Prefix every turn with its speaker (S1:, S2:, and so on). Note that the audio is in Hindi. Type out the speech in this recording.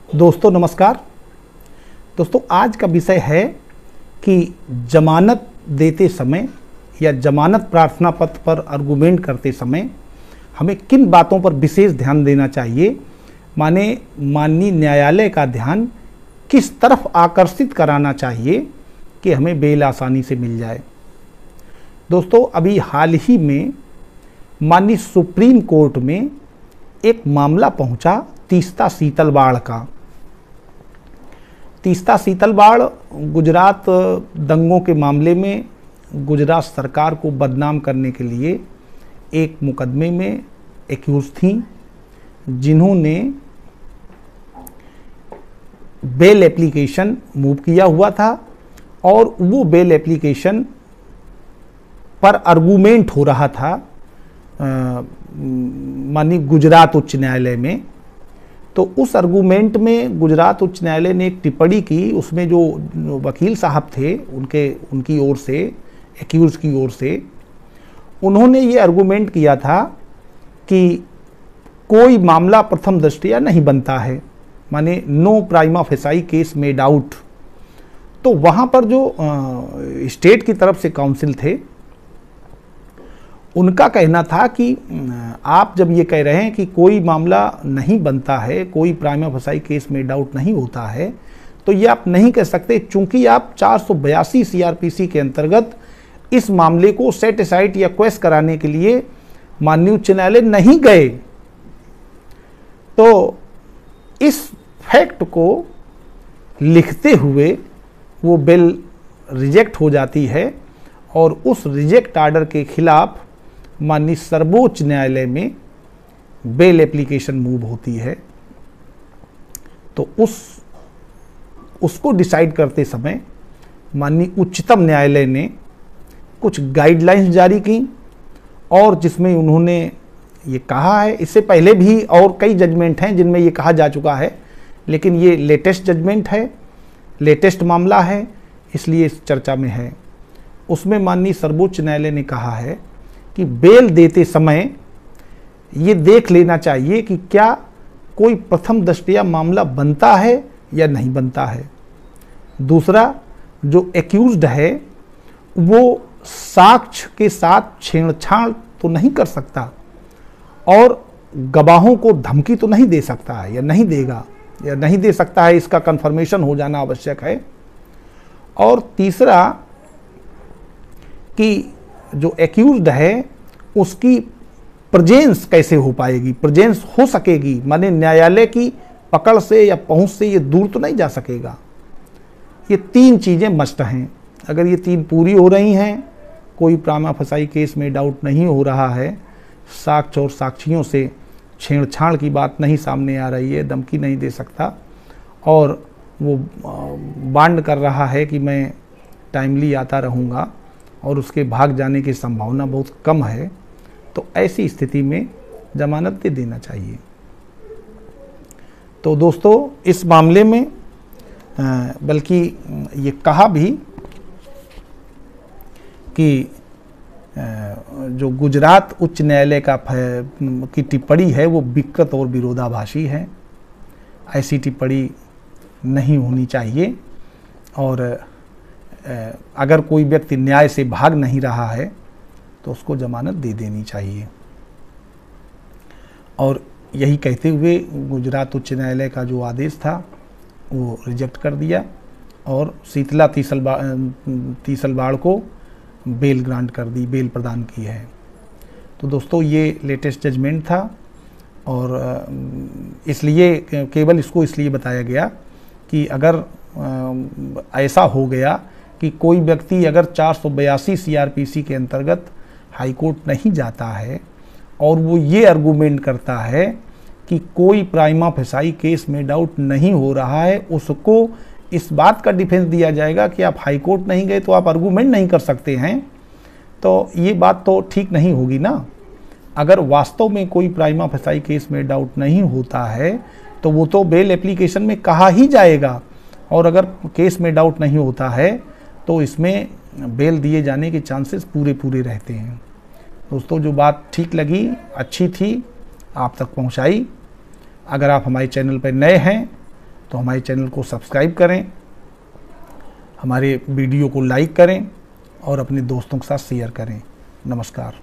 S1: दोस्तों नमस्कार। दोस्तों आज का विषय है कि जमानत देते समय या जमानत प्रार्थना पत्र पर आर्गूमेंट करते समय हमें किन बातों पर विशेष ध्यान देना चाहिए, माने माननीय न्यायालय का ध्यान किस तरफ आकर्षित कराना चाहिए कि हमें बेल आसानी से मिल जाए। दोस्तों अभी हाल ही में माननीय सुप्रीम कोर्ट में एक मामला पहुंचा तीस्ता सीतलवाड़ का। तीस्ता सीतलवाड़ गुजरात दंगों के मामले में गुजरात सरकार को बदनाम करने के लिए एक मुकदमे में एक्यूज थी, जिन्होंने बेल एप्लीकेशन मूव किया हुआ था और वो बेल एप्लीकेशन पर आर्गूमेंट हो रहा था माननीय गुजरात उच्च न्यायालय में। तो उस आर्गूमेंट में गुजरात उच्च न्यायालय ने एक टिप्पणी की। उसमें जो वकील साहब थे उनकी ओर से, एक्यूज की ओर से, उन्होंने ये आर्गूमेंट किया था कि कोई मामला प्रथम दृष्टया नहीं बनता है, माने no prima facie case made out. तो वहाँ पर जो स्टेट की तरफ से काउंसिल थे, उनका कहना था कि आप जब ये कह रहे हैं कि कोई मामला नहीं बनता है, कोई prima facie case made out नहीं होता है, तो ये आप नहीं कह सकते, चूंकि आप 482 सीआरपीसी के अंतर्गत इस मामले को सेट असाइड या क्वेश कराने के लिए माननीय उच्च न्यायालय नहीं गए। तो इस फैक्ट को लिखते हुए वो बिल रिजेक्ट हो जाती है और उस रिजेक्ट आर्डर के खिलाफ माननीय सर्वोच्च न्यायालय में बेल एप्लीकेशन मूव होती है। तो उसको डिसाइड करते समय माननीय उच्चतम न्यायालय ने कुछ गाइडलाइंस जारी की और जिसमें उन्होंने ये कहा है, इससे पहले भी और कई जजमेंट हैं जिनमें ये कहा जा चुका है, लेकिन ये लेटेस्ट जजमेंट है, लेटेस्ट मामला है, इसलिए इस चर्चा में है। उसमें माननीय सर्वोच्च न्यायालय ने कहा है कि बेल देते समय ये देख लेना चाहिए कि क्या कोई प्रथम दृष्टया मामला बनता है या नहीं बनता है। दूसरा, जो एक्यूज्ड है वो साक्ष्य के साथ छेड़छाड़ तो नहीं कर सकता और गवाहों को धमकी तो नहीं दे सकता है या नहीं देगा या नहीं दे सकता है, इसका कंफर्मेशन हो जाना आवश्यक है। और तीसरा कि जो एक्यूज्ड है उसकी प्रेजेंस कैसे हो पाएगी, प्रेजेंस हो सकेगी, माने न्यायालय की पकड़ से या पहुंच से ये दूर तो नहीं जा सकेगा। ये तीन चीज़ें मस्ट हैं। अगर ये तीन पूरी हो रही हैं, कोई प्राइमा फेसाई केस में डाउट नहीं हो रहा है, साक्ष्य और साक्षियों से छेड़छाड़ की बात नहीं सामने आ रही है, धमकी नहीं दे सकता और वो बांड कर रहा है कि मैं टाइमली आता रहूँगा और उसके भाग जाने की संभावना बहुत कम है, तो ऐसी स्थिति में जमानत दे देना चाहिए। तो दोस्तों इस मामले में बल्कि ये कहा भी कि जो गुजरात उच्च न्यायालय की टिप्पणी है वो विकृत और विरोधाभासी है। ऐसी टिप्पणी नहीं होनी चाहिए और अगर कोई व्यक्ति न्याय से भाग नहीं रहा है तो उसको जमानत दे देनी चाहिए। और यही कहते हुए गुजरात उच्च न्यायालय का जो आदेश था वो रिजेक्ट कर दिया और शीतला तीसलवाड़ को बेल ग्रांट कर दी, बेल प्रदान की है। तो दोस्तों ये लेटेस्ट जजमेंट था और इसलिए केवल इसको इसलिए बताया गया कि अगर ऐसा हो गया कि कोई व्यक्ति अगर 482 सीआरपीसी के अंतर्गत हाईकोर्ट नहीं जाता है और वो ये आर्गूमेंट करता है कि कोई प्राइमा फेसाई केस में डाउट नहीं हो रहा है, उसको इस बात का डिफेंस दिया जाएगा कि आप हाईकोर्ट नहीं गए तो आप आर्गूमेंट नहीं कर सकते हैं। तो ये बात तो ठीक नहीं होगी ना। अगर वास्तव में कोई प्राइमा फेसाई केस में डाउट नहीं होता है तो वो तो बेल एप्लीकेशन में कहा ही जाएगा, और अगर केस में डाउट नहीं होता है तो इसमें बेल दिए जाने के चांसेस पूरे रहते हैं। दोस्तों जो बात ठीक लगी, अच्छी थी, आप तक पहुंचाई। अगर आप हमारे चैनल पर नए हैं तो हमारे चैनल को सब्सक्राइब करें, हमारे वीडियो को लाइक करें और अपने दोस्तों के साथ शेयर करें। नमस्कार।